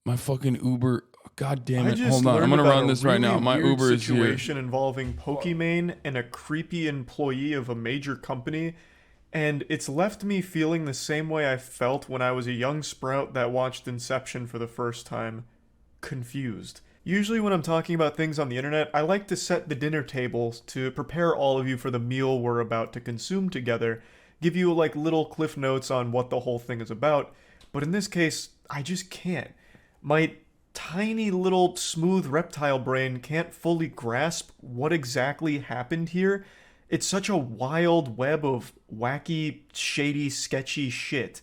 My fucking Uber. God damn I it. just Hold on. I'm learned going to about run a this right really now. My weird Uber is here. situation involving Pokimane and a creepy employee of a major company, and it's left me feeling the same way I felt when I was a young sprout that watched Inception for the first time. Confused. Usually, when I'm talking about things on the internet, I like to set the dinner table to prepare all of you for the meal we're about to consume together, give you like little cliff notes on what the whole thing is about, but in this case, I just can't. My tiny little smooth reptile brain can't fully grasp what exactly happened here. It's such a wild web of wacky, shady, sketchy shit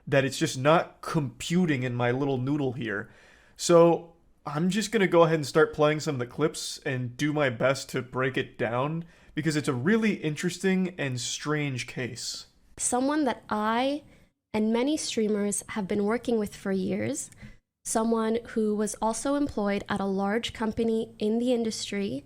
that it's just not computing in my little noodle here. So I'm just gonna go ahead and start playing some of the clips and do my best to break it down because it's a really interesting and strange case. Someone that I and many streamers have been working with for years, someone who was also employed at a large company in the industry,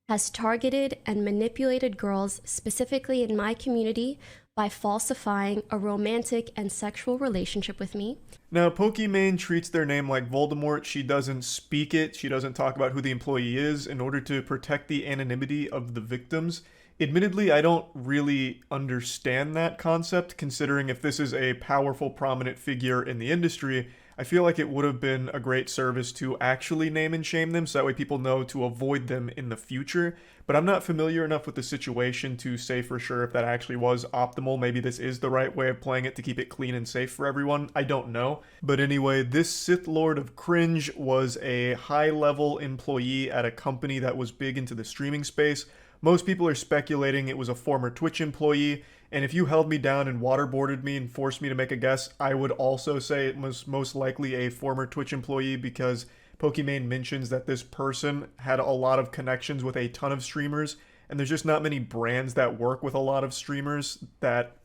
has targeted and manipulated girls, specifically in my community, by falsifying a romantic and sexual relationship with me. Now, Pokimane treats their name like Voldemort. She doesn't speak it. She doesn't talk about who the employee is in order to protect the anonymity of the victims. Admittedly, I don't really understand that concept, considering if this is a powerful, prominent figure in the industry, I feel like it would have been a great service to actually name and shame them so that way people know to avoid them in the future. But I'm not familiar enough with the situation to say for sure if that actually was optimal. Maybe this is the right way of playing it to keep it clean and safe for everyone. I don't know. But anyway, this Sith Lord of Cringe was a high-level employee at a company that was big into the streaming space. Most people are speculating it was a former Twitch employee, and if you held me down and waterboarded me and forced me to make a guess, I would also say it was most likely a former Twitch employee because Pokimane mentions that this person had a lot of connections with a ton of streamers, and there's just not many brands that work with a lot of streamers that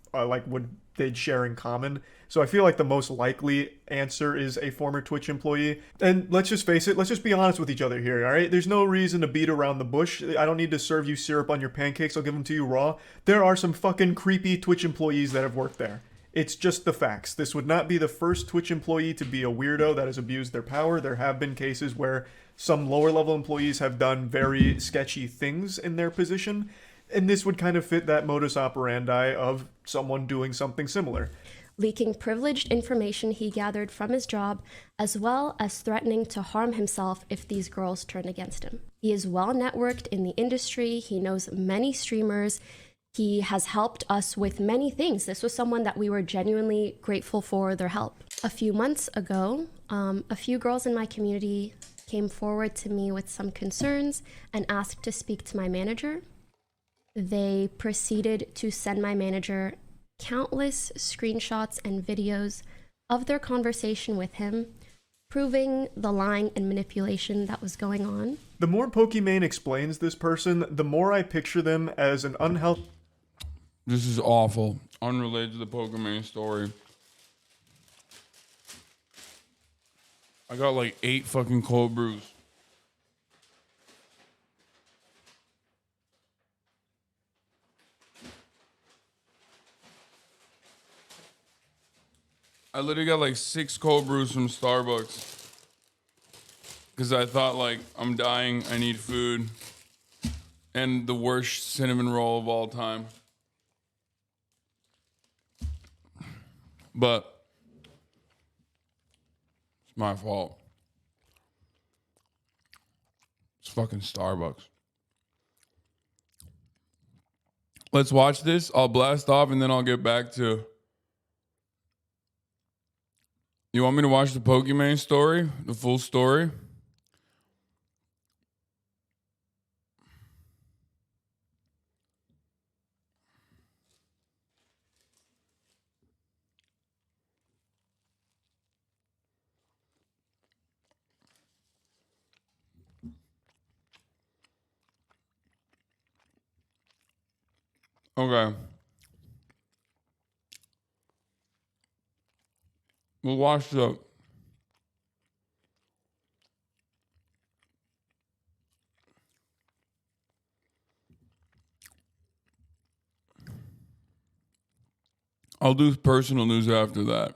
they'd share in common. So I feel like the most likely answer is a former Twitch employee. And let's just face it, let's just be honest with each other here, all right? There's no reason to beat around the bush. I don't need to serve you syrup on your pancakes. I'll give them to you raw. There are some fucking creepy Twitch employees that have worked there. It's just the facts. This would not be the first Twitch employee to be a weirdo that has abused their power. There have been cases where some lower level employees have done very sketchy things in their position. And this would kind of fit that modus operandi of someone doing something similar. Leaking privileged information he gathered from his job, as well as threatening to harm himself if these girls turned against him. He is well networked in the industry. He knows many streamers. He has helped us with many things. This was someone that we were genuinely grateful for their help. A few months ago, a few girls in my community came forward to me with some concerns and asked to speak to my manager. They proceeded to send my manager countless screenshots and videos of their conversation with him, proving the lying and manipulation that was going on. The more Pokimane explains this person, the more I picture them as an unhealthy... This is awful. Unrelated to the Pokimane story. I got like 8 fucking cold brews. I literally got like 6 cold brews from Starbucks. Because I thought like, I'm dying, I need food. And the worst cinnamon roll of all time. But it's my fault. It's fucking Starbucks. Let's watch this. I'll blast off and then I'll get back to... You want me to watch the Pokimane story? The full story? Okay. We'll watch the... I'll do personal news after that.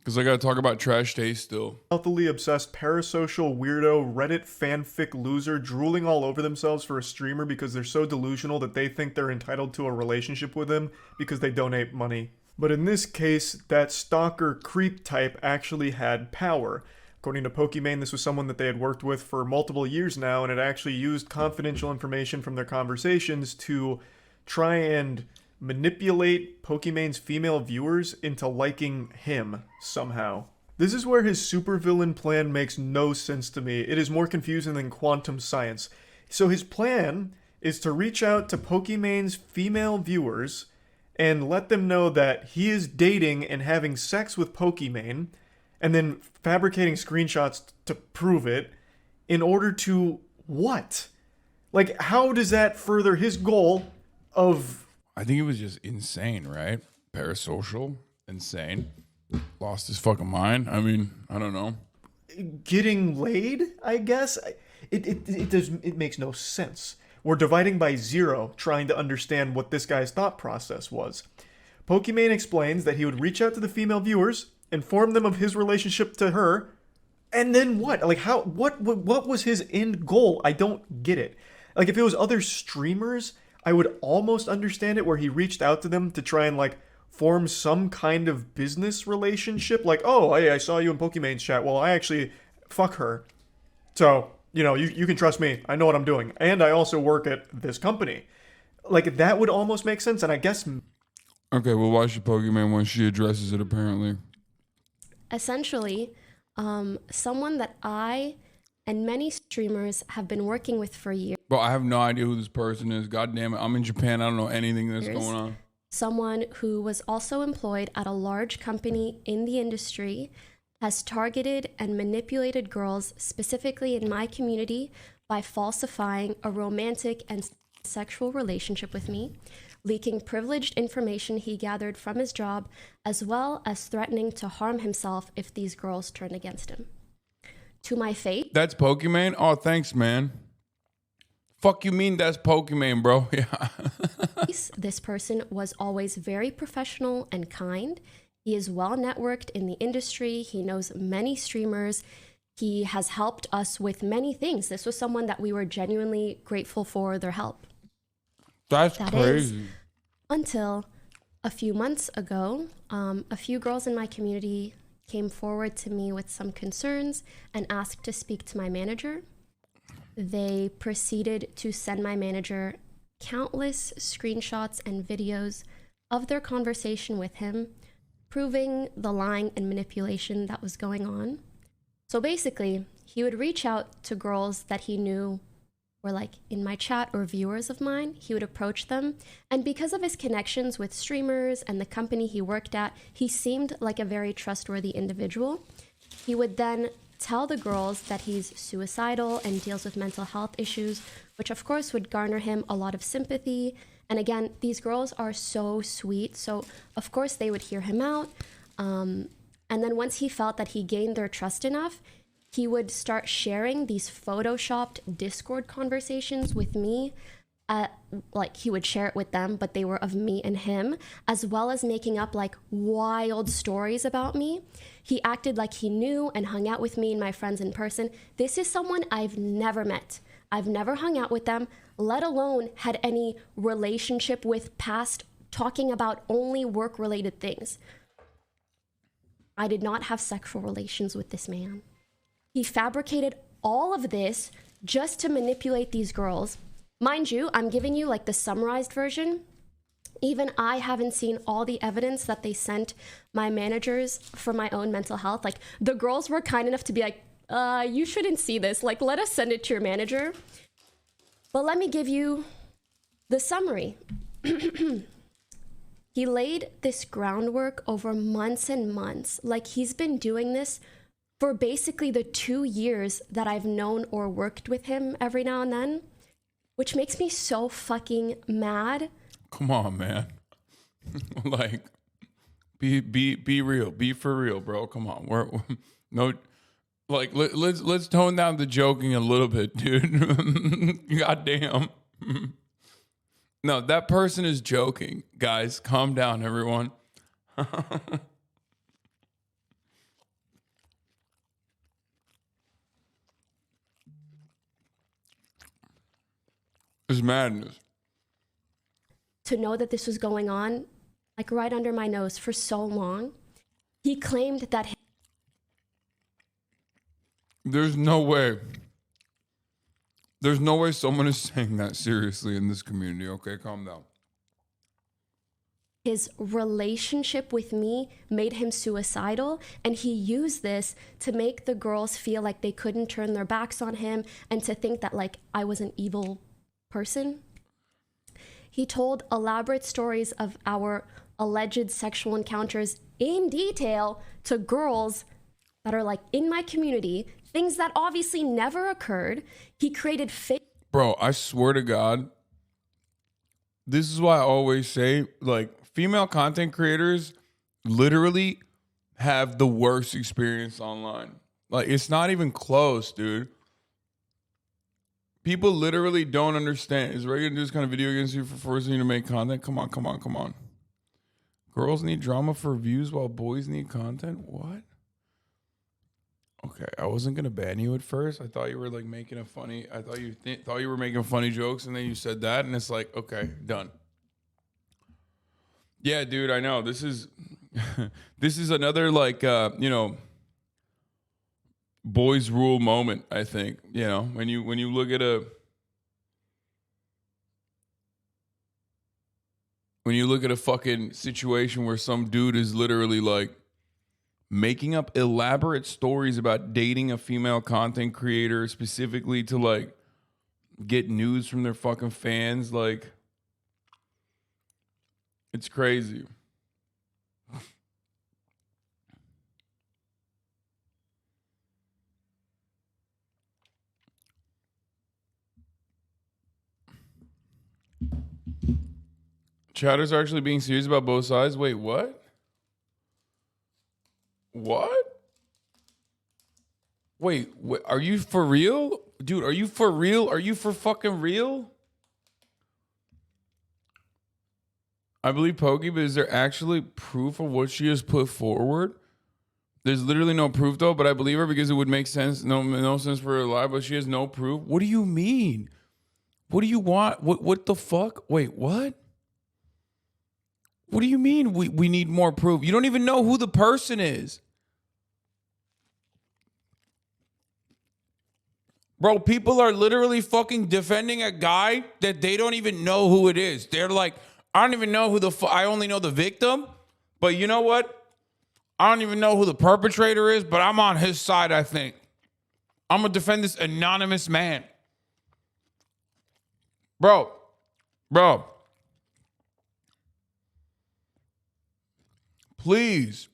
Because I got to talk about trash taste still. Healthily obsessed parasocial weirdo Reddit fanfic loser drooling all over themselves for a streamer because they're so delusional that they think they're entitled to a relationship with him because they donate money. But in this case, that stalker creep type actually had power. According to Pokimane, this was someone that they had worked with for multiple years now, and had actually used confidential information from their conversations to try and manipulate Pokimane's female viewers into liking him somehow. This is where his supervillain plan makes no sense to me. It is more confusing than quantum science. So his plan is to reach out to Pokimane's female viewers and let them know that he is dating and having sex with Pokimane, and then fabricating screenshots to prove it in order to what? Like, how does that further his goal of... I think he was just insane, right? Parasocial, insane. Lost his fucking mind. I mean, I don't know. getting laid, I guess? It makes no sense. We're dividing by zero, trying to understand what this guy's thought process was. Pokimane explains that he would reach out to the female viewers, inform them of his relationship to her, and then what? Like, how? What was his end goal? I don't get it. Like, if it was other streamers, I would almost understand it, where he reached out to them to try and, like, form some kind of business relationship. Like, oh, hey, I saw you in Pokimane's chat. Well, I actually fuck her. So, you know, you can trust me. I know what I'm doing. And I also work at this company. Like, that would almost make sense. And I guess... Okay, we'll watch the Pokimane when she addresses it, apparently. Essentially, someone that I and many streamers have been working with for years. But I have no idea who this person is. God damn it. I'm in Japan. I don't know anything that's going on. Someone who was also employed at a large company in the industry has targeted and manipulated girls, specifically in my community, by falsifying a romantic and sexual relationship with me, leaking privileged information he gathered from his job, as well as threatening to harm himself if these girls turned against him. To my fate... That's Pokimane? Oh, thanks, man. Fuck you mean that's Pokimane, bro? Yeah. This person was always very professional and kind. He is well networked in the industry. He knows many streamers. He has helped us with many things. This was someone that we were genuinely grateful for their help. That's crazy. Until a few months ago, a few girls in my community came forward to me with some concerns and asked to speak to my manager. They proceeded to send my manager countless screenshots and videos of their conversation with him, proving the lying and manipulation that was going on. So basically, he would reach out to girls that he knew were like in my chat or viewers of mine. He would approach them, and because of his connections with streamers and the company he worked at, he seemed like a very trustworthy individual. He would then tell the girls that he's suicidal and deals with mental health issues, which of course would garner him a lot of sympathy. And again, these girls are so sweet, so of course they would hear him out. And then once he felt that he gained their trust enough, he would start sharing these photoshopped Discord conversations with me. Like, he would share it with them, but they were of me and him, as well as making up like wild stories about me. He acted like he knew and hung out with me and my friends in person. This is someone I've never met. I've never hung out with them, let alone had any relationship with past, talking about only work-related things. I did not have sexual relations with this man. He fabricated all of this just to manipulate these girls. Mind you, I'm giving you like the summarized version. Even I haven't seen all the evidence that they sent my managers for my own mental health. Like, the girls were kind enough to be like, you shouldn't see this. Like, let us send it to your manager. But let me give you the summary. He laid this groundwork over months and months. Like, he's been doing this for basically the 2 years that I've known or worked with him every now and then, which makes me so fucking mad. Come on, man. Like, be real. Be for real, bro. Come on. We're no, like, let's tone down the joking a little bit, dude. Goddamn. No, that person is joking, guys. Calm down, everyone. It's madness. To know that this was going on, like right under my nose for so long. He claimed that There's no way. There's no way someone is saying that seriously in this community. Okay, calm down. his relationship with me made him suicidal, and he used this to make the girls feel like they couldn't turn their backs on him and to think that like I was an evil person. He told elaborate stories of our alleged sexual encounters in detail to girls that are like in my community, things that obviously never occurred. He created fake. Bro, I swear to God, this is why I always say, like, female content creators literally have the worst experience online. Like, it's not even close, dude. People literally don't understand. Is Ray gonna do this kind of video against you for forcing you to make content? Come on, come on, come on. Girls need drama for views while boys need content? What? Okay, I wasn't gonna ban you at first. I thought you were like making a funny. I thought you thought you were making funny jokes, and then you said that, and it's like, okay, done. Yeah, dude, I know. This is this is another like boys rule moment, I think. You know, when you look at a fucking situation where some dude is literally like making up elaborate stories about dating a female content creator specifically to like get news from their fucking fans, like it's crazy. Chatters are actually being serious about both sides. Wait, what? What? Wait, are you for real? Dude, are you for real? Are you for fucking real? I believe Pokey, but is there actually proof of what she has put forward? There's literally no proof though, but I believe her because it would make sense. No sense for her to lie, but she has no proof. What do you mean? What do you want? What the fuck? Wait, what? What do you mean we need more proof? You don't even know who the person is. Bro, people are literally fucking defending a guy that they don't even know who it is. They're like, I don't even know who I only know the victim. But you know what? I don't even know who the perpetrator is, but I'm on his side, I think. I'm going to defend this anonymous man. Bro. Please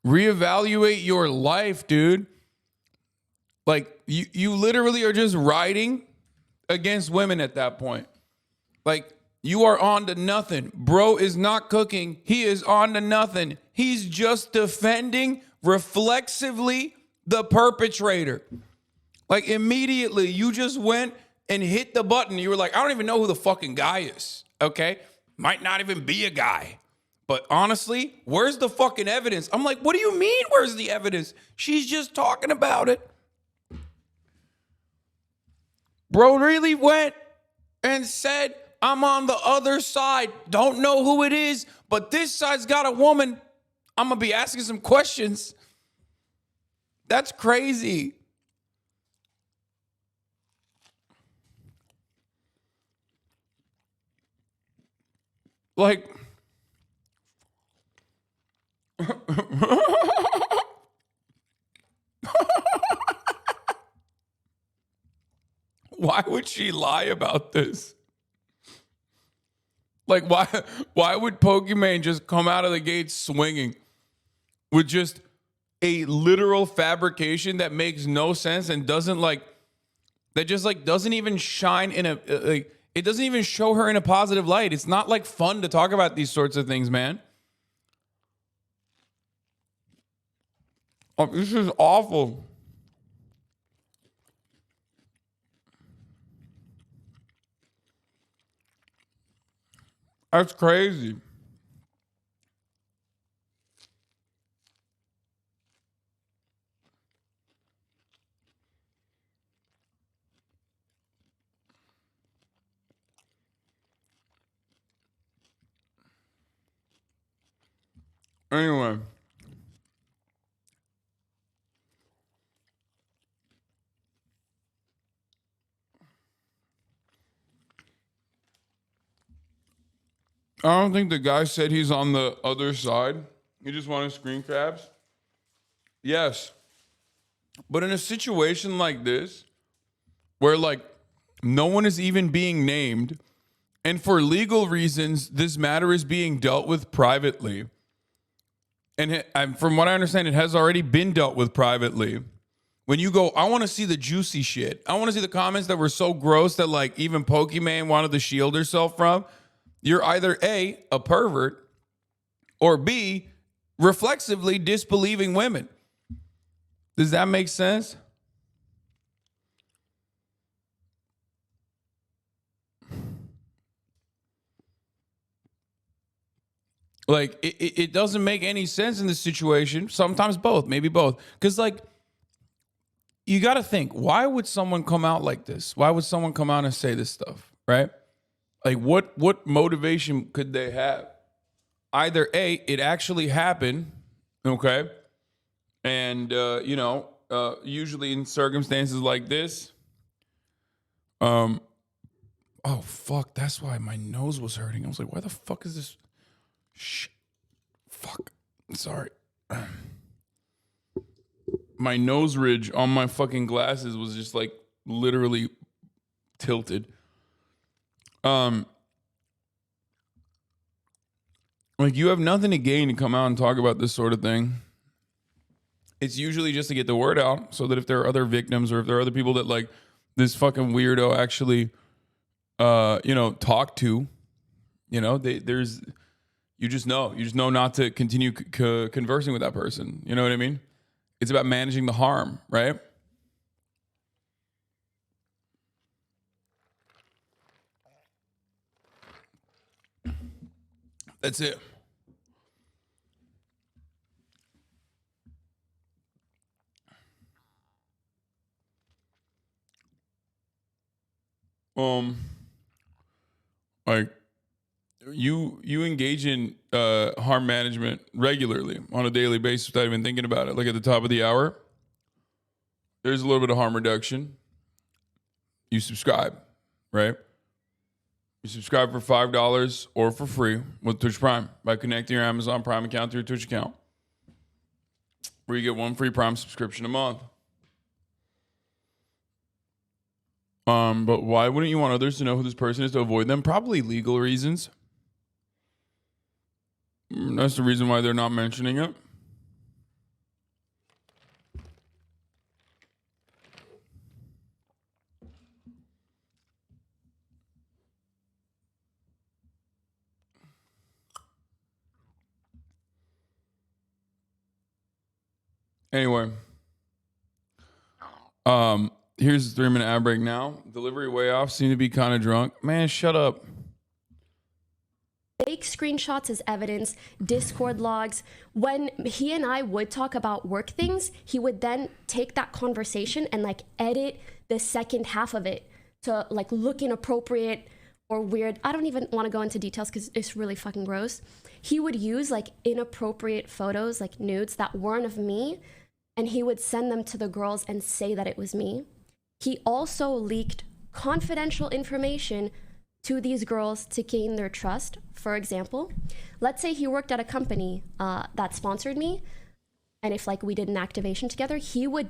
reevaluate your life, dude. Like, you literally are just riding against women at that point. Like, you are on to nothing. Bro is not cooking. He is on to nothing. He's just defending reflexively the perpetrator. Like, immediately, you just went and hit the button. You were like, I don't even know who the fucking guy is, okay? Might not even be a guy. But honestly, where's the fucking evidence? I'm like, what do you mean, where's the evidence? She's just talking about it. Bro really went and said, I'm on the other side. Don't know who it is, but this side's got a woman. I'm going to be asking some questions. That's crazy. Like, why would she lie about this? Like, why would Pokimane just come out of the gate swinging with just a literal fabrication that makes no sense and doesn't doesn't even shine in it doesn't even show her in a positive light. It's not like fun to talk about these sorts of things, man. Oh, this is awful. That's crazy. Anyway. I don't think the guy said he's on the other side. He just wanted screen caps. Yes. But in a situation like this, where like no one is even being named, and for legal reasons, this matter is being dealt with privately. And from what I understand, it has already been dealt with privately. When you go, I want to see the juicy shit. I want to see the comments that were so gross that like even Pokimane wanted to shield herself from. You're either A, a pervert, or B, reflexively disbelieving women. Does that make sense? Like, it doesn't make any sense in this situation. Sometimes both, maybe both. Because, like, you got to think, why would someone come out like this? Why would someone come out and say this stuff, right? Like, what motivation could they have? Either A, it actually happened, okay? And, usually in circumstances like this, oh, fuck, that's why my nose was hurting. I was like, why the fuck is this? Fuck. Sorry. My nose ridge on my fucking glasses was just like literally tilted. Like you have nothing to gain to come out and talk about this sort of thing. It's usually just to get the word out so that if there are other victims or if there are other people that like this fucking weirdo actually, talk to, you just know not to continue conversing with that person. You know what I mean? It's about managing the harm, right? That's it. Like you engage in harm management regularly on a daily basis without even thinking about it. Like at the top of the hour, there's a little bit of harm reduction. You subscribe, right? You subscribe for $5 or for free with Twitch Prime by connecting your Amazon Prime account to your Twitch account, where you get one free Prime subscription a month. But why wouldn't you want others to know who this person is to avoid them? Probably legal reasons. That's the reason why they're not mentioning it. Anyway, here's the 3-minute ad break now. Delivery way off. Seem to be kind of drunk. Man, shut up. Fake screenshots as evidence, Discord logs. When he and I would talk about work things, he would then take that conversation and like edit the second half of it to like look inappropriate or weird. I don't even want to go into details because it's really fucking gross. He would use like inappropriate photos, like nudes that weren't of me, and he would send them to the girls and say that it was me. He also leaked confidential information to these girls to gain their trust. For example, let's say he worked at a company that sponsored me, and if like we did an activation together, he would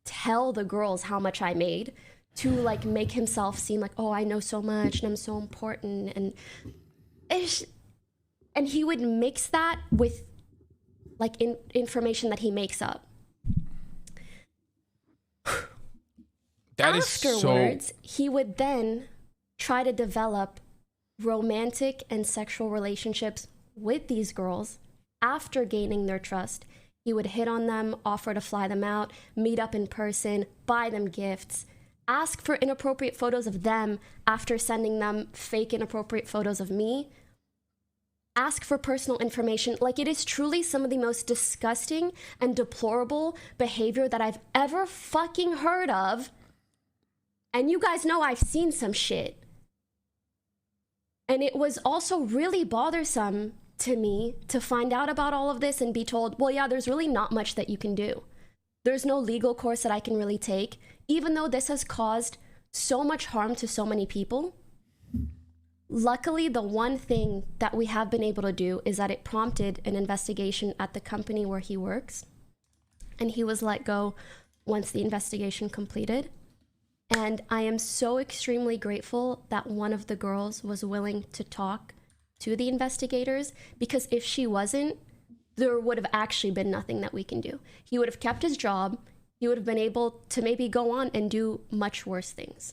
tell the girls how much I made to like make himself seem like, oh, I know so much and I'm so important, and he would mix that with like information that he makes up. Afterwards, he would then try to develop romantic and sexual relationships with these girls. After gaining their trust, he would hit on them, offer to fly them out, meet up in person, buy them gifts, ask for inappropriate photos of them after sending them fake inappropriate photos of me, ask for personal information. Like, it is truly some of the most disgusting and deplorable behavior that I've ever fucking heard of. And you guys know I've seen some shit. And it was also really bothersome to me to find out about all of this and be told, well, yeah, there's really not much that you can do. There's no legal course that I can really take, even though this has caused so much harm to so many people. Luckily, the one thing that we have been able to do is that it prompted an investigation at the company where he works, and he was let go once the investigation completed. And I am so extremely grateful that one of the girls was willing to talk to the investigators, because if she wasn't, there would have actually been nothing that we can do. He would have kept his job. He would have been able to maybe go on and do much worse things.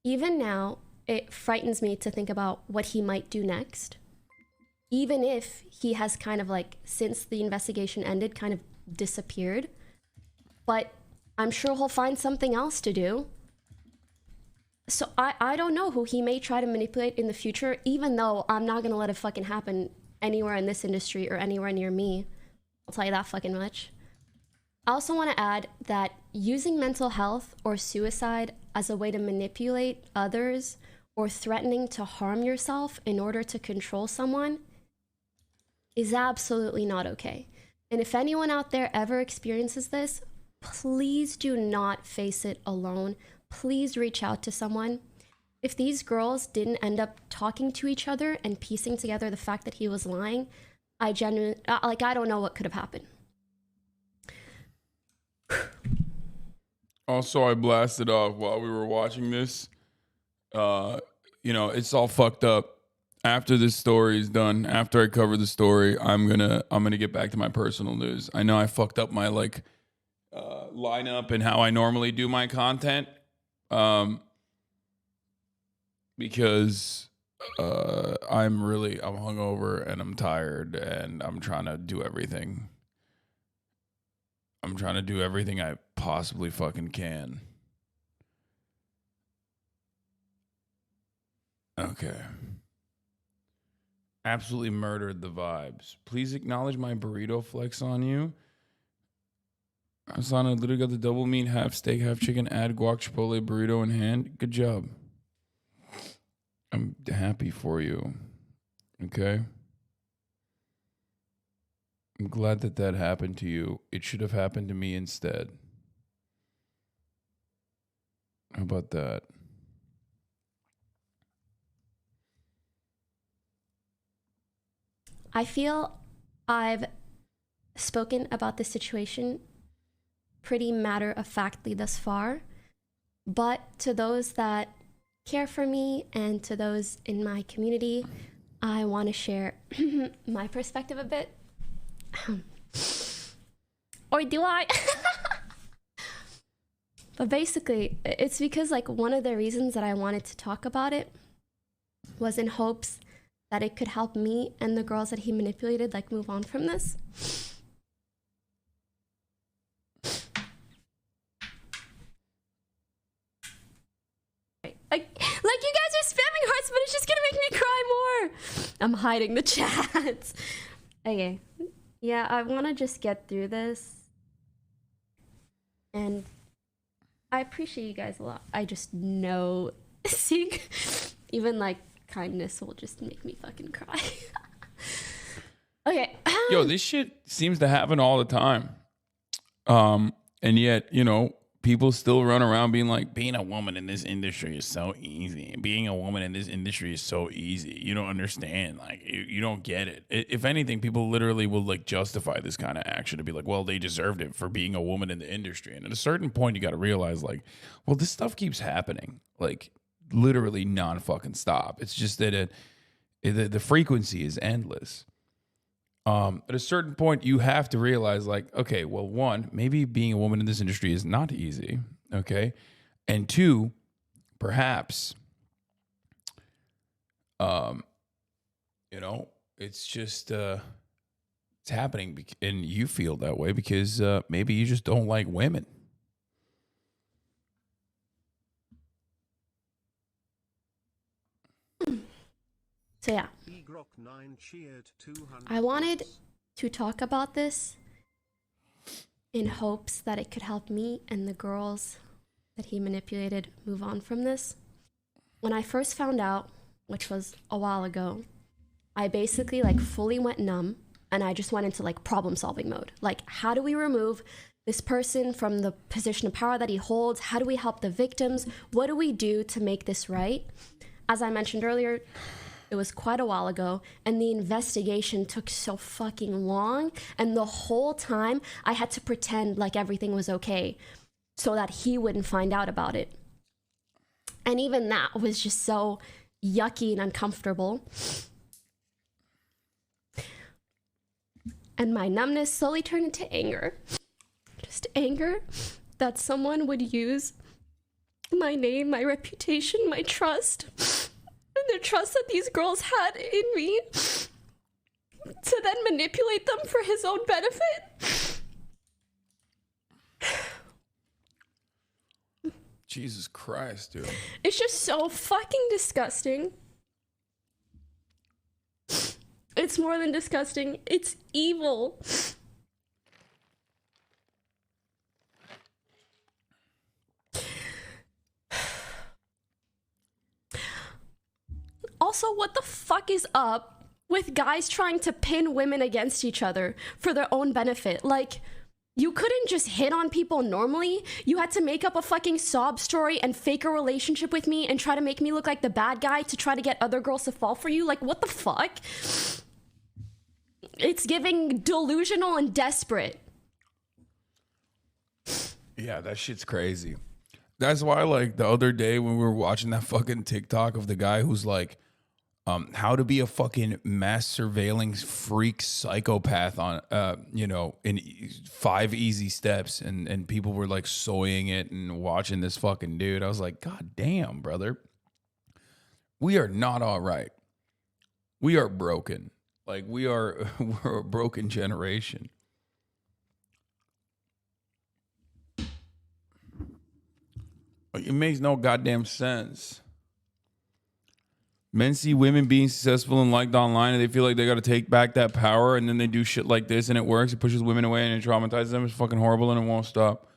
Even now, it frightens me to think about what he might do next. Even if he has kind of like, since the investigation ended, kind of disappeared. But I'm sure he'll find something else to do. So I don't know who he may try to manipulate in the future, even though I'm not gonna let it fucking happen anywhere in this industry or anywhere near me. I'll tell you that fucking much. I also want to add that using mental health or suicide as a way to manipulate others or threatening to harm yourself in order to control someone is absolutely not okay. And if anyone out there ever experiences this, please do not face it alone. Please reach out to someone. If these girls didn't end up talking to each other and piecing together the fact that he was lying, I don't know what could have happened. Also, I blasted off while we were watching this. It's all fucked up. After this story is done, after I cover the story, I'm gonna get back to my personal news. I know I fucked up my lineup and how I normally do my content, because I'm hungover and I'm tired and I'm trying to do everything. I'm trying to do everything I possibly fucking can. Okay. Absolutely murdered the vibes. Please acknowledge my burrito flex on you. Hasan, I literally got the double meat, half steak, half chicken, add guac chipotle burrito in hand. Good job. I'm happy for you. Okay? I'm glad that happened to you. It should have happened to me instead. How about that? I feel I've spoken about this situation pretty matter-of-factly thus far, but to those that care for me and to those in my community, I want to share my perspective a bit. Or do I? But basically, it's because one of the reasons that I wanted to talk about it was in hopes that it could help me and the girls that he manipulated move on from this. You guys are spamming hearts, but it's just gonna make me cry more. I'm hiding the chats. Okay. Yeah, I want to just get through this. And I appreciate you guys a lot. I just know seeing even kindness will just make me fucking cry. Okay. Yo, this shit seems to happen all the time. And yet, people still run around being like, being a woman in this industry is so easy. Being a woman in this industry is so easy. You don't understand. You don't get it. If anything, people literally will justify this kind of action to be like, well, they deserved it for being a woman in the industry. And at a certain point, you got to realize well, this stuff keeps happening. Literally non-fucking stop. It's just that the frequency is endless. At a certain point, you have to realize, okay, well, one, maybe being a woman in this industry is not easy, okay? And two, perhaps, it's just, it's happening, and you feel that way because maybe you just don't like women. So yeah, I wanted to talk about this in hopes that it could help me and the girls that he manipulated move on from this. When I first found out which was a while ago, I basically like fully went numb and I just went into like problem solving mode. Like, how do we remove this person from the position of power that he holds? How do we help the victims? What do we do to make this right? As I mentioned earlier, it was quite a while ago, and the investigation took so fucking long, and the whole time I had to pretend like everything was okay so that he wouldn't find out about it. And even that was just so yucky and uncomfortable. And my numbness slowly turned into anger. Just anger that someone would use my name, my reputation, my trust, and the trust that these girls had in me to then manipulate them for his own benefit. Jesus Christ, dude. It's just so fucking disgusting. It's more than disgusting. It's evil. Also, what the fuck is up with guys trying to pin women against each other for their own benefit? Like, you couldn't just hit on people normally. You had to make up a fucking sob story and fake a relationship with me and try to make me look like the bad guy to try to get other girls to fall for you. Like, what the fuck? It's giving delusional and desperate. Yeah, that shit's crazy. That's why, like, the other day when we were watching that fucking TikTok of the guy who's like, how to be a fucking mass surveillance freak psychopath on, in 5 easy steps. And people were like soying it and watching this fucking dude. I was like, God damn, brother. We are not all right. We are broken. Like, we're a broken generation. It makes no goddamn sense. Men see women being successful and liked online, and they feel like they got to take back that power, and then they do shit like this, and it works. It pushes women away, and it traumatizes them. It's fucking horrible, and it won't stop.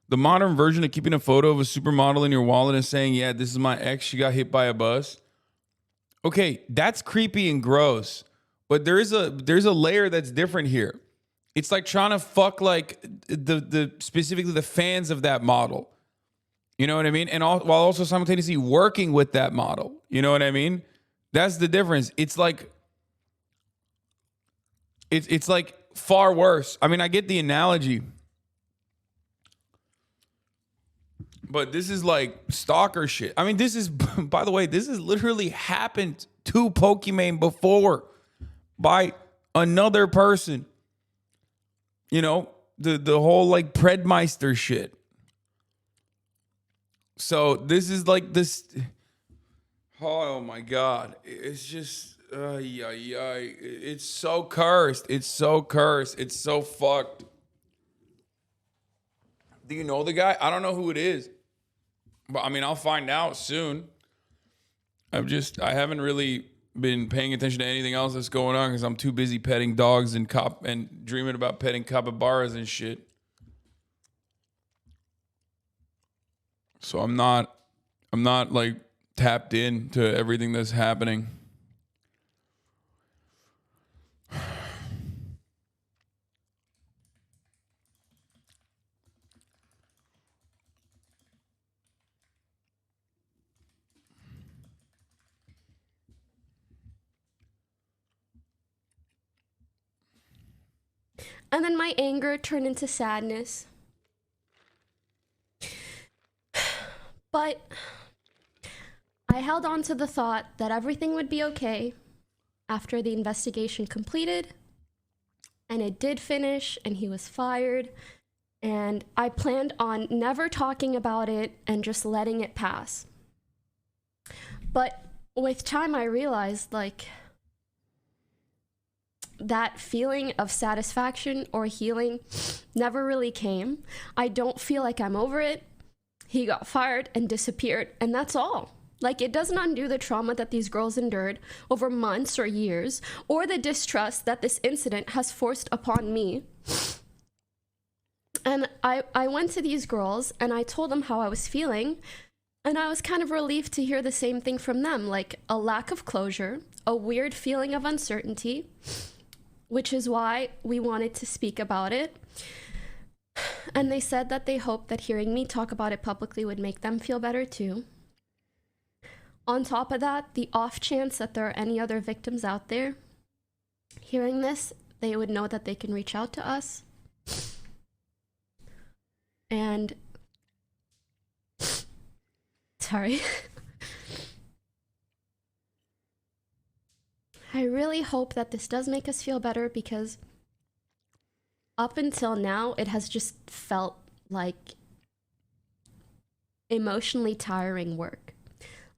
The modern version of keeping a photo of a supermodel in your wallet and saying, yeah, this is my ex, she got hit by a bus. Okay, that's creepy and gross, but there's a layer that's different here. It's like trying to fuck like the specifically the fans of that model. You know what I mean? And while also simultaneously working with that model. You know what I mean? That's the difference. It's like it's like far worse. I mean, I get the analogy. But this is like stalker shit. I mean, this is, by the way, this has literally happened to Pokimane before by another person. You know, the whole like Predmeister shit. So this is like this. Oh my God. It's just, it's so cursed. It's so cursed. It's so fucked. Do you know the guy? I don't know who it is. But I mean, I'll find out soon. I haven't really been paying attention to anything else that's going on because I'm too busy petting dogs and dreaming about petting capybaras and shit. So I'm not like tapped in to everything that's happening. And then my anger turned into sadness. But I held on to the thought that everything would be okay after the investigation completed. And it did finish, and he was fired. And I planned on never talking about it and just letting it pass. But with time, I realized, like, that feeling of satisfaction or healing never really came. I don't feel like I'm over it. He got fired and disappeared, and that's all. Like, it doesn't undo the trauma that these girls endured over months or years, or the distrust that this incident has forced upon me. And I went to these girls and I told them how I was feeling. And I was kind of relieved to hear the same thing from them, like a lack of closure, a weird feeling of uncertainty, which is why we wanted to speak about it. And they said that they hoped that hearing me talk about it publicly would make them feel better too. On top of that, the off chance that there are any other victims out there hearing this, they would know that they can reach out to us. And sorry. I really hope that this does make us feel better, because up until now, it has just felt like emotionally tiring work.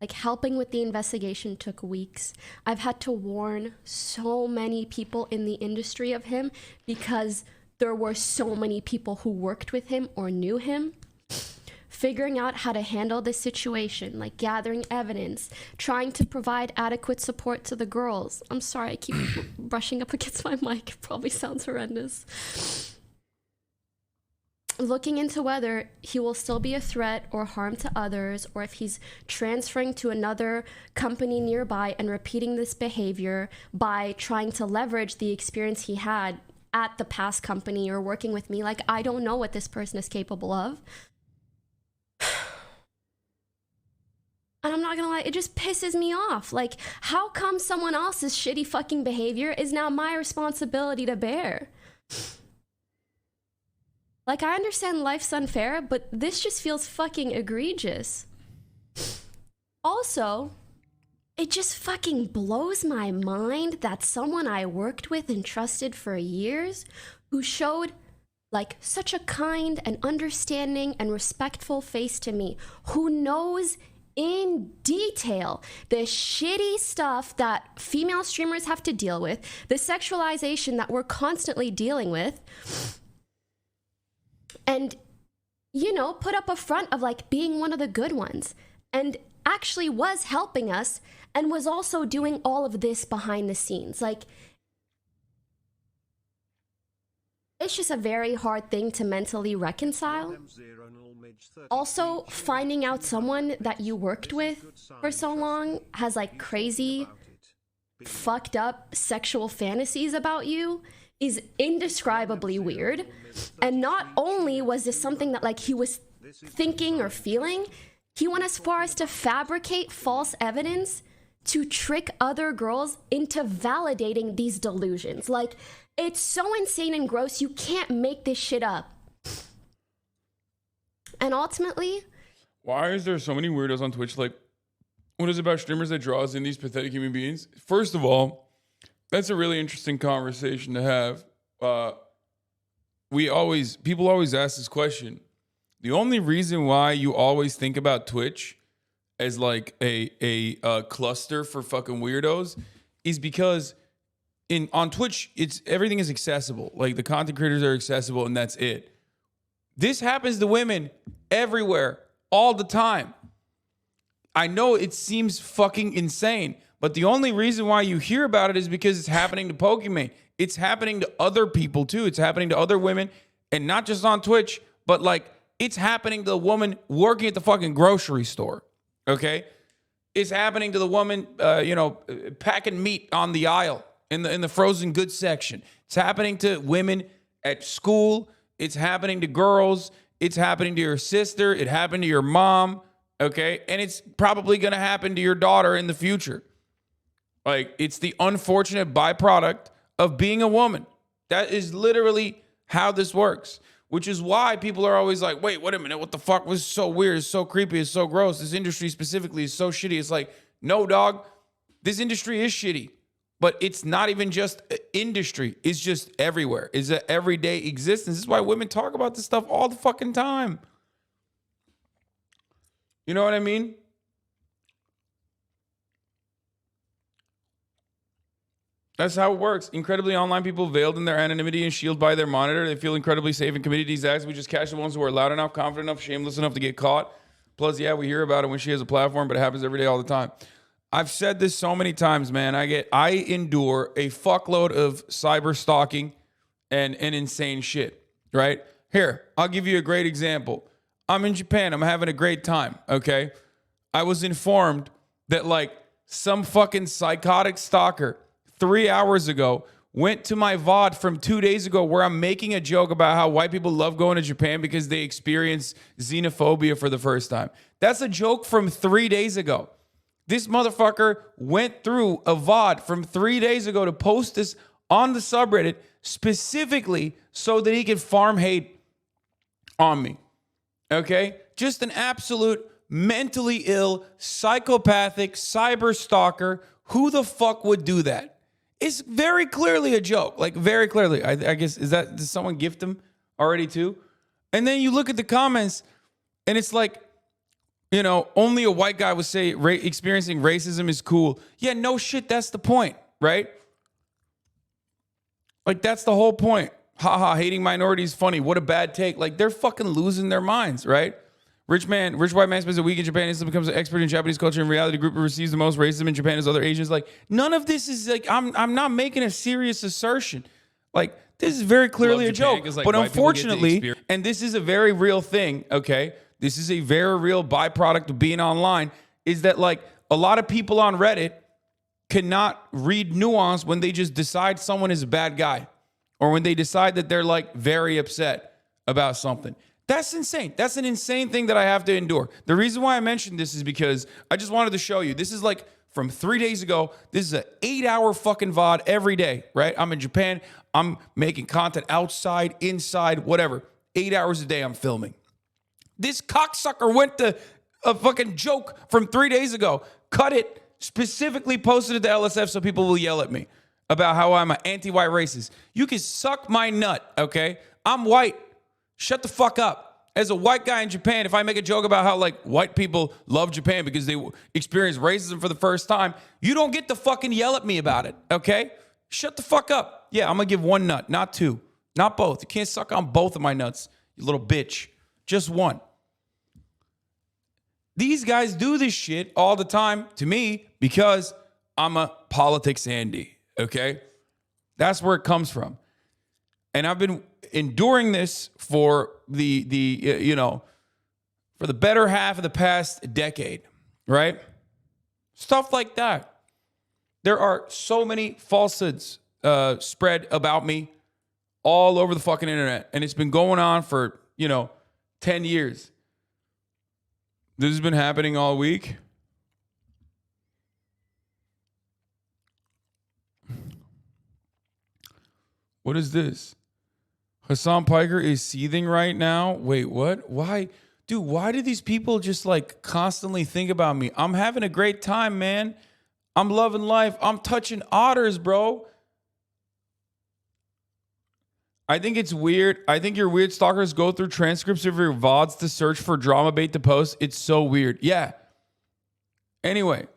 Like, helping with the investigation took weeks. I've had to warn so many people in the industry of him because there were so many people who worked with him or knew him. Figuring out how to handle this situation, like gathering evidence, trying to provide adequate support to the girls. I'm sorry, I keep brushing up against my mic. It probably sounds horrendous. Looking into whether he will still be a threat or harm to others, or if he's transferring to another company nearby and repeating this behavior by trying to leverage the experience he had at the past company or working with me. Like, I don't know what this person is capable of. And I'm not gonna lie, it just pisses me off. Like, how come someone else's shitty fucking behavior is now my responsibility to bear? Like, I understand life's unfair, but this just feels fucking egregious. Also, it just fucking blows my mind that someone I worked with and trusted for years, who showed like such a kind and understanding and respectful face to me, who knows in detail the shitty stuff that female streamers have to deal with, the sexualization that we're constantly dealing with, and, you know, put up a front of like being one of the good ones, and actually was helping us and was also doing all of this behind the scenes. Like, it's just a very hard thing to mentally reconcile. Also, finding out someone that you worked with for so long has like crazy, fucked up sexual fantasies about you is indescribably weird. And not only was this something that like he was thinking or feeling, he went as far as to fabricate false evidence to trick other girls into validating these delusions. Like, it's so insane and gross, you can't make this shit up. And ultimately, why is there so many weirdos on Twitch? Like, what is it about streamers that draws in these pathetic human beings? First of all, that's a really interesting conversation to have. People always ask this question. The only reason why you always think about Twitch as like a cluster for fucking weirdos is because on Twitch, everything is accessible. Like, the content creators are accessible, and that's it. This happens to women everywhere, all the time. I know it seems fucking insane, but the only reason why you hear about it is because it's happening to Pokimane. It's happening to other people too. It's happening to other women, and not just on Twitch, but like, it's happening to the woman working at the fucking grocery store. Okay? It's happening to the woman, packing meat on the aisle in the frozen goods section. It's happening to women at school. It's happening to girls. It's happening to your sister. It happened to your mom. Okay? And it's probably going to happen to your daughter in the future. Like, it's the unfortunate byproduct of being a woman. That is literally how this works. Which is why people are always like, wait a minute, what the fuck was so weird, it's so creepy, it's so gross. This industry specifically is so shitty. It's like, no, dog, this industry is shitty. But it's not even just industry. It's just everywhere. It's an everyday existence. This is why women talk about this stuff all the fucking time. You know what I mean? That's how it works. Incredibly online people veiled in their anonymity and shielded by their monitor. They feel incredibly safe and committed to these acts. We just catch the ones who are loud enough, confident enough, shameless enough to get caught. Plus, yeah, we hear about it when she has a platform, but it happens every day all the time. I've said this so many times, man. I endure a fuckload of cyber stalking and insane shit, right? Here, I'll give you a great example. I'm in Japan. I'm having a great time, okay? I was informed that like some fucking psychotic stalker 3 hours ago went to my VOD from 2 days ago where I'm making a joke about how white people love going to Japan because they experience xenophobia for the first time. That's a joke from 3 days ago. This motherfucker went through a VOD from 3 days ago to post this on the subreddit specifically so that he could farm hate on me. Okay? Just an absolute mentally ill, psychopathic, cyber stalker. Who the fuck would do that? It's very clearly a joke. Like, very clearly. I guess, did someone gift him already too? And then you look at the comments and it's like, you know, only a white guy would say experiencing racism is cool. Yeah, no shit. That's the point, right? Like, that's the whole point. Haha, hating minorities funny. What a bad take. Like, they're fucking losing their minds, right? Rich white man spends a week in Japan, instantly becomes an expert in Japanese culture and reality. Group who receives the most racism in Japan as other Asians. Like, none of this is like, I'm not making a serious assertion. Like, this is very clearly a joke. Like, but unfortunately, and this is a very real thing, okay? This is a very real byproduct of being online, is that like a lot of people on Reddit cannot read nuance when they just decide someone is a bad guy or when they decide that they're like very upset about something. That's insane. That's an insane thing that I have to endure. The reason why I mentioned this is because I just wanted to show you. This is like from 3 days ago. This is an 8-hour fucking VOD every day, right? I'm in Japan. I'm making content outside, inside, whatever. 8 hours a day I'm filming. This cocksucker went to a fucking joke from 3 days ago, cut it, specifically posted it to LSF so people will yell at me about how I'm an anti-white racist. You can suck my nut, okay? I'm white. Shut the fuck up. As a white guy in Japan, if I make a joke about how like white people love Japan because they experience racism for the first time, you don't get to fucking yell at me about it, okay? Shut the fuck up. Yeah, I'm gonna give one nut, not two, not both. You can't suck on both of my nuts, you little bitch. Just one. These guys do this shit all the time to me because I'm a politics Andy, okay? That's where it comes from. And I've been enduring this for for the better half of the past decade, right? Stuff like that. There are so many falsehoods spread about me all over the fucking internet. And it's been going on for, 10 years. This has been happening all week. What is this? Hasan Piker is seething right now. Wait, what? Why? Dude, why do these people just like constantly think about me? I'm having a great time, man. I'm loving life. I'm touching otters, bro. I think it's weird. I think your weird stalkers go through transcripts of your VODs to search for drama bait to post. It's so weird. Yeah. Anyway,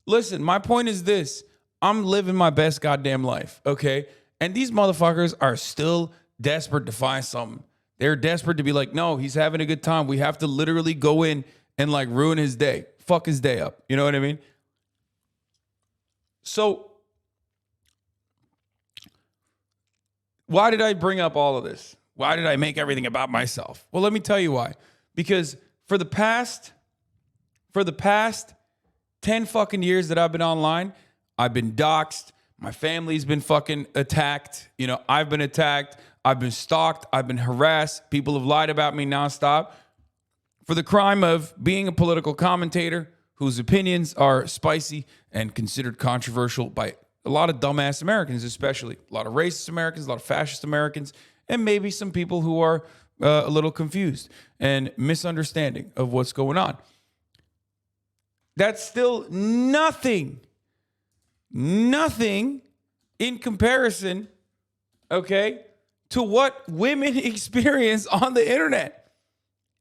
listen, my point is this. I'm living my best goddamn life, okay? And these motherfuckers are still desperate to find something. They're desperate to be like, no, he's having a good time. We have to literally go in and like ruin his day. Fuck his day up. You know what I mean? So why did I bring up all of this? Why did I make everything about myself? Well, let me tell you why. Because for the past 10 fucking years that I've been online, I've been doxxed. My family's been fucking attacked. I've been attacked. I've been stalked. I've been harassed. People have lied about me nonstop for the crime of being a political commentator whose opinions are spicy and considered controversial by a lot of dumbass Americans, especially a lot of racist Americans, a lot of fascist Americans, and maybe some people who are a little confused and misunderstanding of what's going on. That's still nothing in comparison, okay, to what women experience on the internet.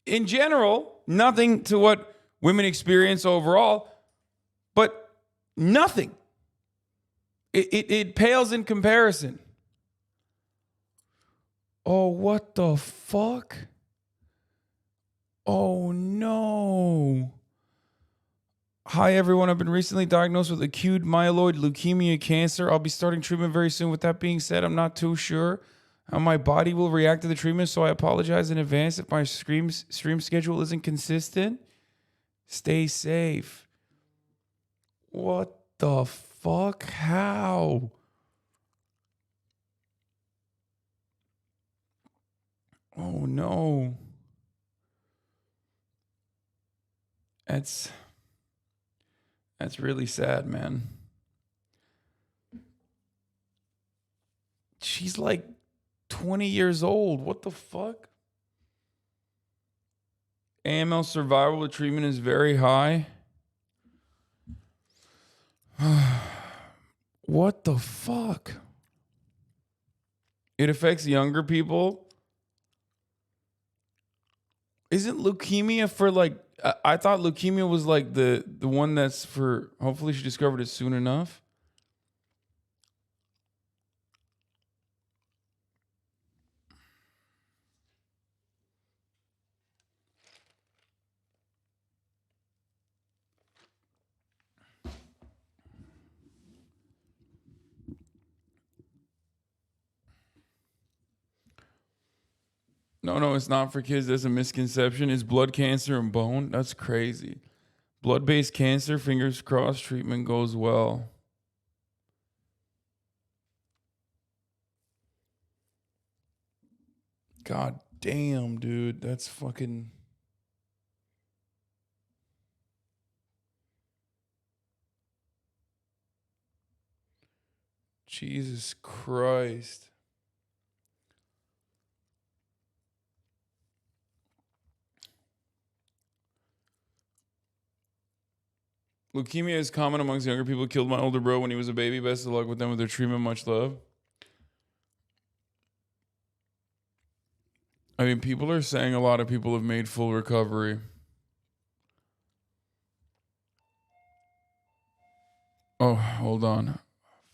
In general, nothing to what women experience overall, but nothing. It pales in comparison. Oh, what the fuck? Oh, no. Hi, everyone. I've been recently diagnosed with acute myeloid leukemia cancer. I'll be starting treatment very soon. With that being said, I'm not too sure how my body will react to the treatment, so I apologize in advance if my stream schedule isn't consistent. Stay safe. What the fuck? How? Oh no. That's really sad, man. She's like 20 years old. What the fuck? AML survival treatment is very high. What the fuck? It affects younger people. Isn't leukemia for like, I thought leukemia was like the one that's for, hopefully she discovered it soon enough. No, it's not for kids. That's a misconception. It's blood cancer and bone. That's crazy. Blood-based cancer, fingers crossed, treatment goes well. God damn, dude. That's fucking... Jesus Christ. Leukemia is common amongst younger people. Killed my older bro when he was a baby. Best of luck with them with their treatment. Much love. I mean, people are saying a lot of people have made full recovery. Oh, hold on.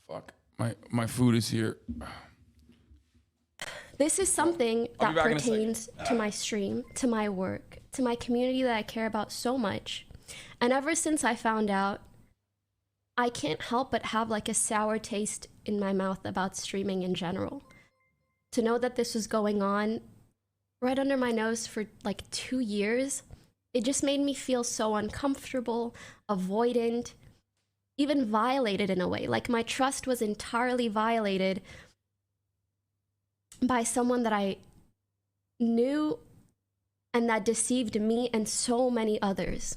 Fuck. My food is here. This is something I'll that be back in a pertains to my stream, to my work, to my community that I care about so much. And ever since I found out, I can't help but have like a sour taste in my mouth about streaming in general. To know that this was going on right under my nose for like 2 years, it just made me feel so uncomfortable, avoidant, even violated in a way. Like my trust was entirely violated by someone that I knew and that deceived me and so many others.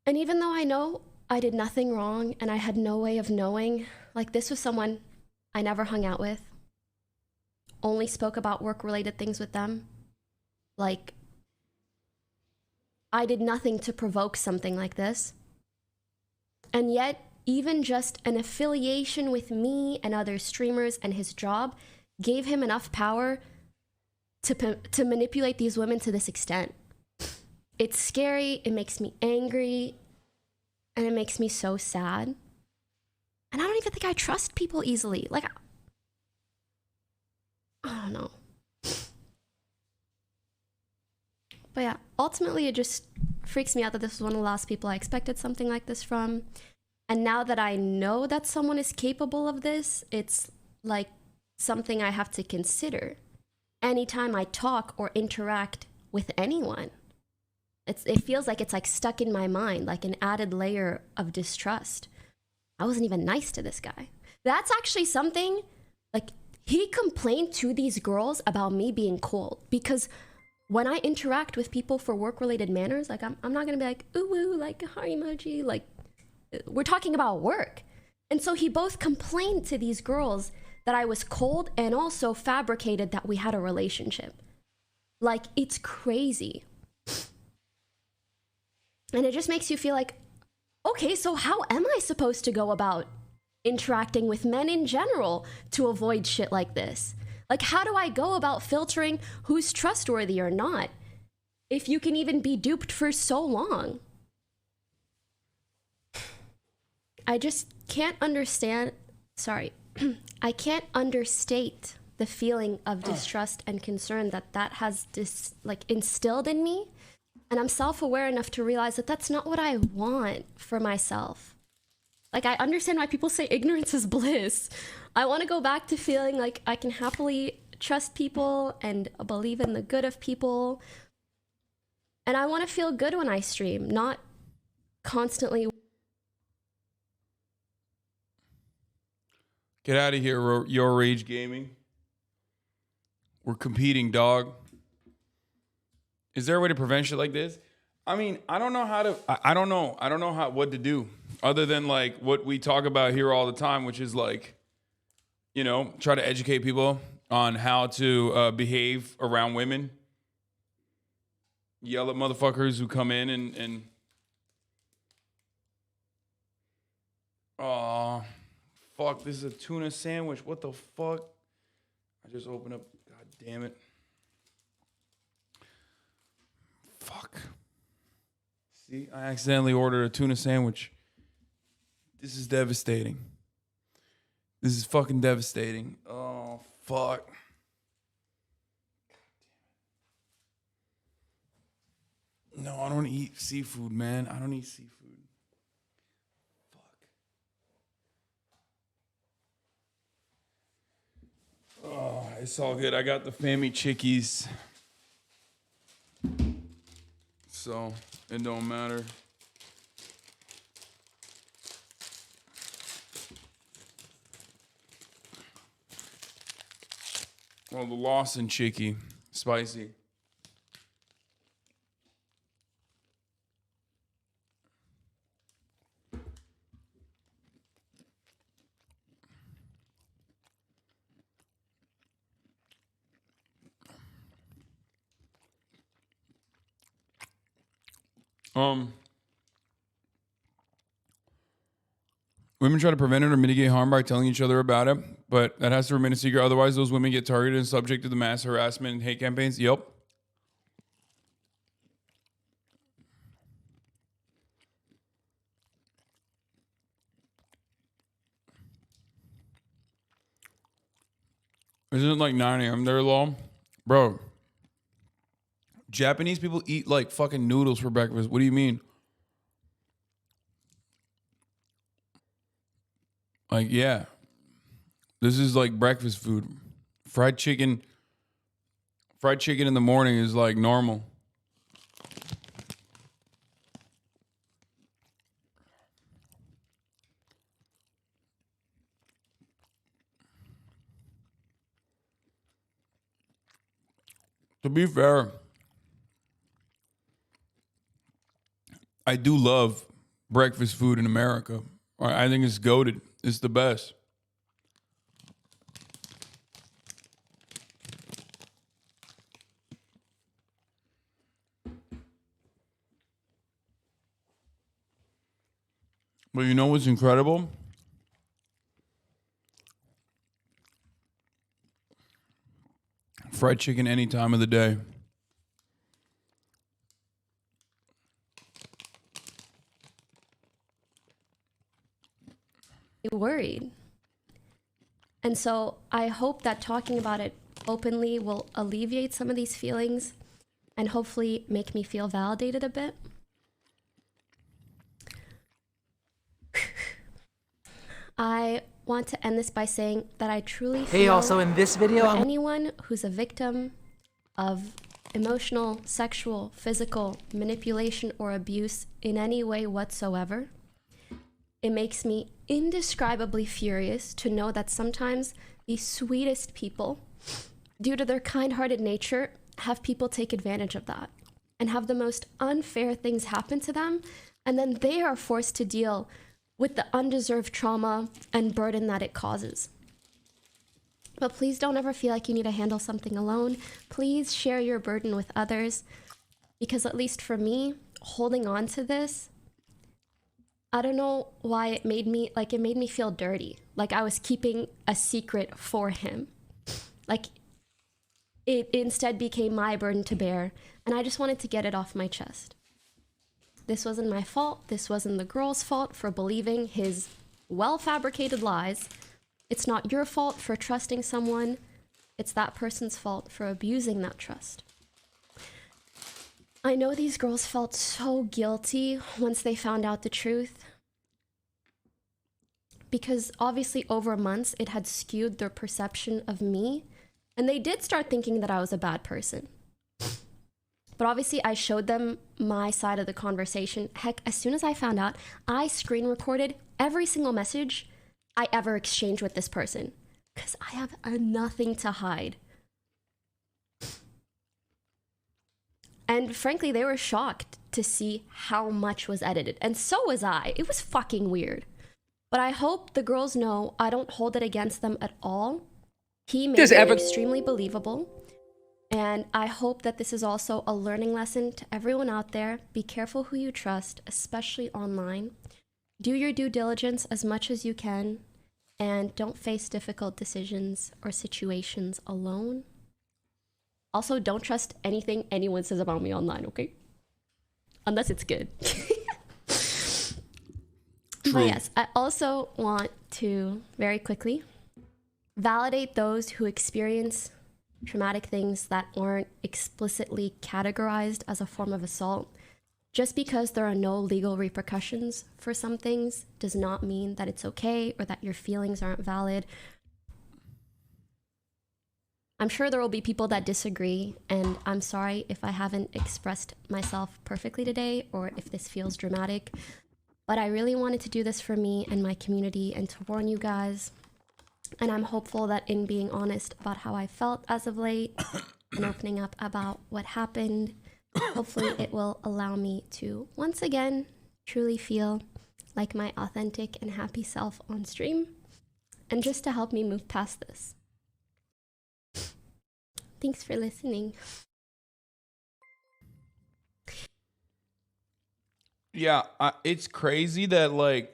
And even though I know I did nothing wrong and I had no way of knowing, like this was someone I never hung out with, only spoke about work-related things with them. Like, I did nothing to provoke something like this. And yet, even just an affiliation with me and other streamers and his job gave him enough power to manipulate these women to this extent. It's scary, it makes me angry, and it makes me so sad. And I don't even think I trust people easily. Like, I don't know. But yeah, ultimately it just freaks me out that this was one of the last people I expected something like this from. And now that I know that someone is capable of this, it's like something I have to consider anytime I talk or interact with anyone. It feels like it's like stuck in my mind, like an added layer of distrust. I wasn't even nice to this guy. That's actually something, like, he complained to these girls about me being cold, because when I interact with people for work-related manners, like, I'm not gonna be like, ooh, ooh, like, heart emoji, like, we're talking about work. And so he both complained to these girls that I was cold and also fabricated that we had a relationship. Like, it's crazy. And it just makes you feel like, okay, so how am I supposed to go about interacting with men in general to avoid shit like this? Like, how do I go about filtering who's trustworthy or not if you can even be duped for so long? I just can't understand, I can't understate the feeling of distrust and concern that has instilled in me. And I'm self-aware enough to realize that that's not what I want for myself. Like, I understand why people say ignorance is bliss. I want to go back to feeling like I can happily trust people and believe in the good of people. And I want to feel good when I stream, not constantly. Get out of here, Your Rage Gaming. We're competing, dog. Is there a way to prevent shit like this? I mean, I don't know how to. I don't know. I don't know what to do other than like what we talk about here all the time, which is like, you know, try to educate people on how to behave around women. Yell at motherfuckers who come in and oh, fuck, this is a tuna sandwich. What the fuck? I just opened up. God damn it. Fuck. See, I accidentally ordered a tuna sandwich. This is devastating. This is fucking devastating. Oh, fuck. No, I don't eat seafood, man. I don't eat seafood. Fuck. Oh, it's all good. I got the family chickies. So, it don't matter. Well, the Lawson chickie. Spicy. Women try to prevent it or mitigate harm by telling each other about it, but that has to remain a secret. Otherwise, those women get targeted and subject to the mass harassment and hate campaigns. Yep. Isn't it like 9 a.m. there, Law? Bro, Japanese people eat like fucking noodles for breakfast. What do you mean? Like, yeah. This is like breakfast food. Fried chicken in the morning is like normal. To be fair, I do love breakfast food in America. I think it's goated. It's the best. But you know what's incredible? Fried chicken any time of the day. Worried. And so I hope that talking about it openly will alleviate some of these feelings and hopefully make me feel validated a bit. I want to end this by saying that I truly feel Also in this video, for anyone who's a victim of emotional, sexual, physical manipulation or abuse in any way whatsoever, it makes me indescribably furious to know that sometimes the sweetest people, due to their kind-hearted nature, have people take advantage of that and have the most unfair things happen to them, and then they are forced to deal with the undeserved trauma and burden that it causes. But please don't ever feel like you need to handle something alone. Please share your burden with others, because at least for me, holding on to this, I don't know why it made me feel dirty. Like I was keeping a secret for him. Like it instead became my burden to bear, and I just wanted to get it off my chest. This wasn't my fault. This wasn't the girl's fault for believing his well-fabricated lies. It's not your fault for trusting someone. It's that person's fault for abusing that trust. I know these girls felt so guilty once they found out the truth. because obviously over months it had skewed their perception of me, and they did start thinking that I was a bad person. But obviously I showed them my side of the conversation. Heck, as soon as I found out, I screen recorded every single message I ever exchanged with this person, because I have nothing to hide. And frankly, they were shocked to see how much was edited. And so was I. It was fucking weird. But I hope the girls know I don't hold it against them at all. He made it extremely believable. And I hope that this is also a learning lesson to everyone out there. Be careful who you trust, especially online. Do your due diligence as much as you can. And don't face difficult decisions or situations alone. Also, don't trust anything anyone says about me online, okay? Unless it's good. But yes, I also want to very quickly validate those who experience traumatic things that aren't explicitly categorized as a form of assault. Just because there are no legal repercussions for some things does not mean that it's okay or that your feelings aren't valid. I'm sure there will be people that disagree, and I'm sorry if I haven't expressed myself perfectly today or if this feels dramatic, but I really wanted to do this for me and my community and to warn you guys. And I'm hopeful that in being honest about how I felt as of late and opening up about what happened, hopefully it will allow me to once again truly feel like my authentic and happy self on stream, and just to help me move past this. Thanks for listening. Yeah, it's crazy that like,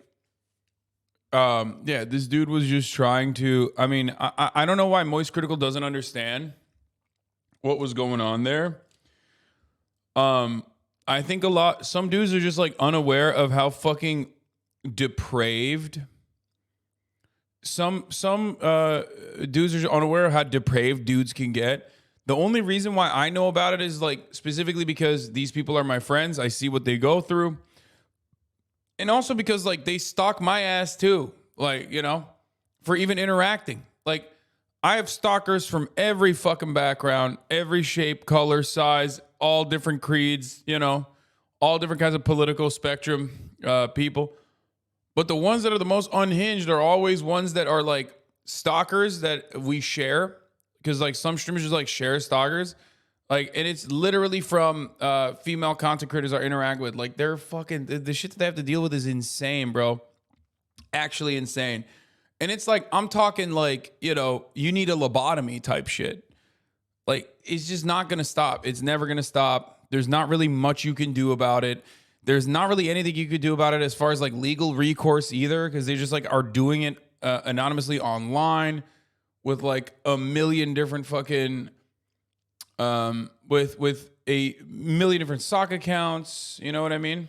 yeah, this dude was just trying to. I mean, I don't know why Moistcr1tikal doesn't understand what was going on there. I think some dudes are just like unaware of how fucking depraved. Some dudes are unaware of how depraved dudes can get. The only reason why I know about it is like specifically because these people are my friends. I see what they go through. And also because like they stalk my ass too. Like, you know, for even interacting. Like I have stalkers from every fucking background, every shape, color, size, all different creeds, you know, all different kinds of political spectrum people. But the ones that are the most unhinged are always ones that are like stalkers that we share. Because like some streamers just like share stalkers. Like, and it's literally from female content creators I interact with. Like they're fucking, the shit that they have to deal with is insane, bro. Actually insane. And it's like, I'm talking like, you know, you need a lobotomy type shit. Like, it's just not going to stop. It's never going to stop. There's not really much you can do about it. There's not really anything you could do about it as far as like legal recourse either, because they just like are doing it anonymously online with like a million different fucking with a million different sock accounts. You know what I mean?